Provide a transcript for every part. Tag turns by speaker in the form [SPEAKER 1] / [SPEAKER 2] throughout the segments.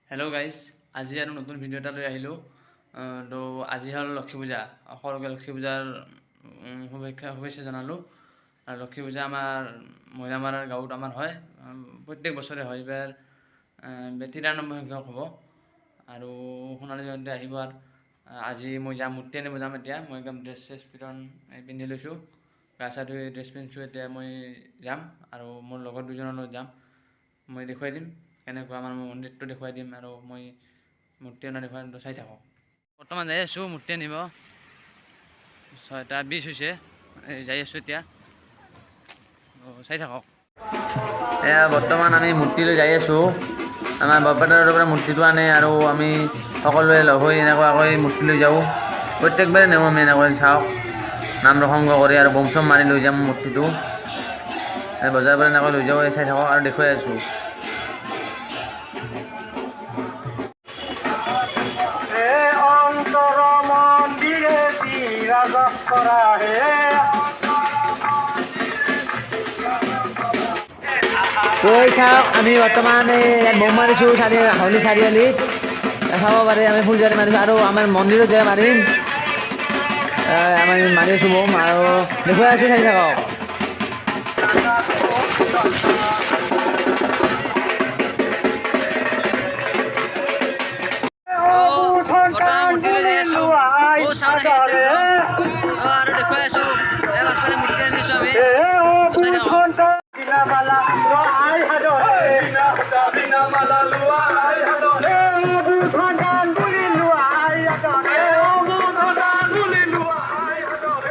[SPEAKER 1] Hello' guys, আজি আৰু নতুন ভিডিঅ' এটা লৈ আহিলোঁ। তো আজি হ'ল লক্ষী পূজা। সকলোকে লক্ষী পূজাৰ শুভেচ্ছা জনালোঁ। আৰু লক্ষী পূজা আমাৰ মৈৰামাৰাৰ গাঁৱত আমাৰ হয়, প্ৰত্যেক বছৰে হয়। এইবাৰ 93 সংখ্যক হ'ব। আৰু সোণালী জয়ন্তী আহিব। আৰু আজি মই যাম, মূৰ্তি আনিব যাম। এতিয়া মই একদম ড্ৰেছ পিন্ধি লৈছোঁ, গা চা ধুই ড্ৰেছ পিন্ধিছোঁ। এতিয়া মই যাম আৰু মোৰ লগৰ দুজনৰ লগত যাম। মই দেখুৱাই দিম কেনেকুৱা আমাৰ মন্দিৰটো দেখুৱাই দিম, আৰু মই মূৰ্তি অনা দেখুৱাই চাই থাকক। বৰ্তমান যাই আছোঁ মূৰ্তি আনিব। 6:20 হৈছে, যাই আছোঁ এতিয়া, চাই থাকক। এয়া বৰ্তমান আমি মূৰ্তি লৈ যাই আছোঁ। আমাৰ বৰপেটাৰ পৰা মূৰ্তিটো আনে আৰু আমি সকলোৱে লগ হৈ এনেকুৱাকৈ মূৰ্তি লৈ যাওঁ। প্ৰত্যেকবাৰে নিয়ম আমি এনেকৈ চাওক, নাম প্ৰসংগ কৰি আৰু বম চম মাৰি লৈ যাম মূৰ্তিটো। বজাৰৰ পৰা এনেকৈ লৈ যাওঁ, চাই থাকক আৰু দেখুৱাই আছোঁ। তো চাওক, আমি বৰ্তমান ইয়াত বম মাৰিছোঁ হাউলি চাৰিআলিত। চাব পাৰে আমি ফুলজাৰি মাৰিছোঁ আৰু আমাৰ মন্দিৰত যায় মাৰিম। আমি মাৰি আছোঁ বম আৰু দেখুৱাই আছোঁ, চাই থাকক। মূৰ্তিলৈ যাই আছোঁ, বহুত চাউণ্ড আহি আছে আৰু দেখুৱাই আছোঁ। পাছফালে মূৰ্তি আনিছোঁ আমি, চাই থাকক।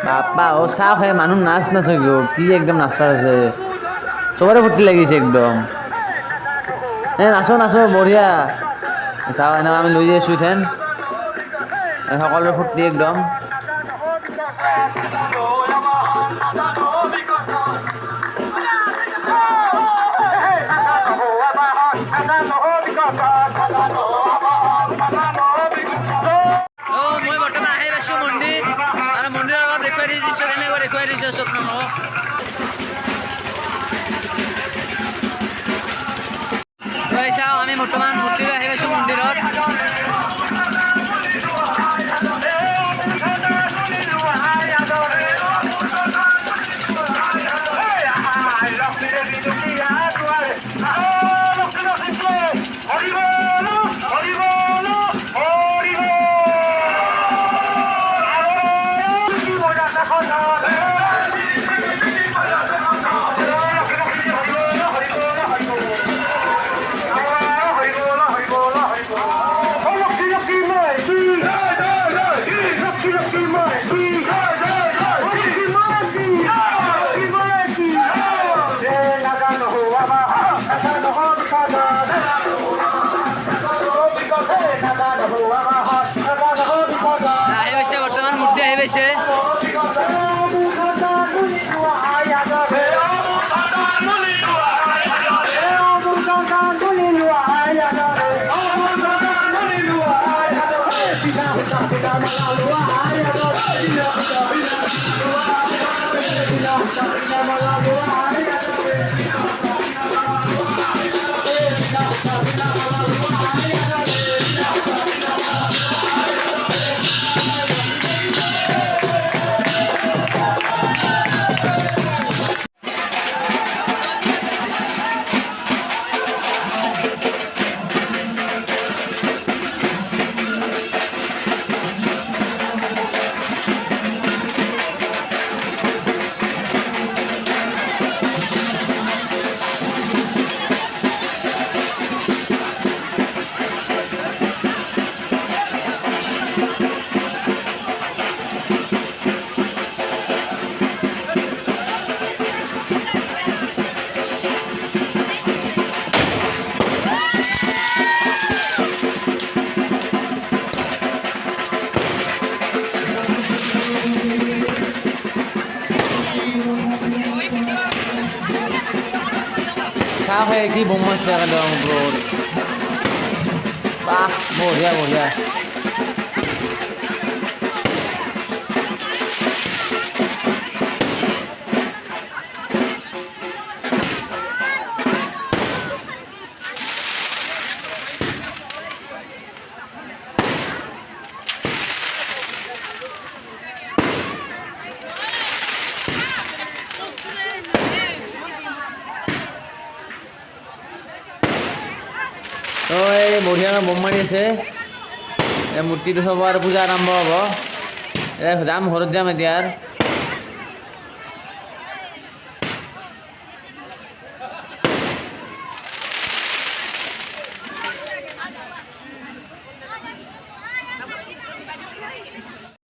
[SPEAKER 1] বাপ্পা ও চাওক, সেই মানুহ নাচ নাচে কি একদম নাচা আছে, চবৰে ফূৰ্তি লাগিছে একদম। নাচো নাচো বঢ়িয়া। চাওক এনেকুৱা আমি লৈ যাইছোঁ ইথেন, সকলোৰে ফূৰ্তি একদম। মই বৰ্তমান আহি পাইছোঁ মন্দিৰ, আৰু মন্দিৰৰ অলপ দেখুৱাই দিছোঁ, কেনেকৈ দেখুৱাই দিছোঁ চব মানুহক। চাওঁ, আমি বৰ্তমান মূৰ্তিলৈ আহি পাইছোঁ মন্দিৰত। আহি পাইছে বৰ্তমান মূৰ্তি আহি পাইছে। চাওক কি বোম আছে একদম ওপৰত, বাহ বঢ়িয়া বঢ়িয়া। তো এই বঢ়িয়াকৈ বোম মাৰি আছে এই মূৰ্তিটো চাব আৰু পূজা আৰম্ভ হ'ব যাম ঘৰত যাম এতিয়া আৰু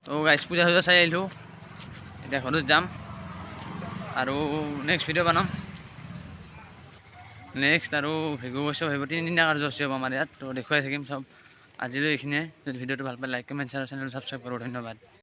[SPEAKER 1] তো গাইজ পূজা চূজা চাই আহিলোঁ এতিয়া ঘৰত যাম আৰু নেক্সট ভিডিঅ' বনাম নেক্সট আৰু ভিগু বৈশ্য ভাবিব তিনিদিনীয়া কাৰ্যসূচী হ'ব আমাৰ ইয়াত তো দেখুৱাই থাকিম চব আজিলৈ এইখিনিয়ে যদি ভিডিঅ'টো ভাল পায় লাইক কমেণ্ট শ্বেয়াৰ চেনেলটো ছাবস্ক্ৰাইব কৰোঁ ধন্যবাদ।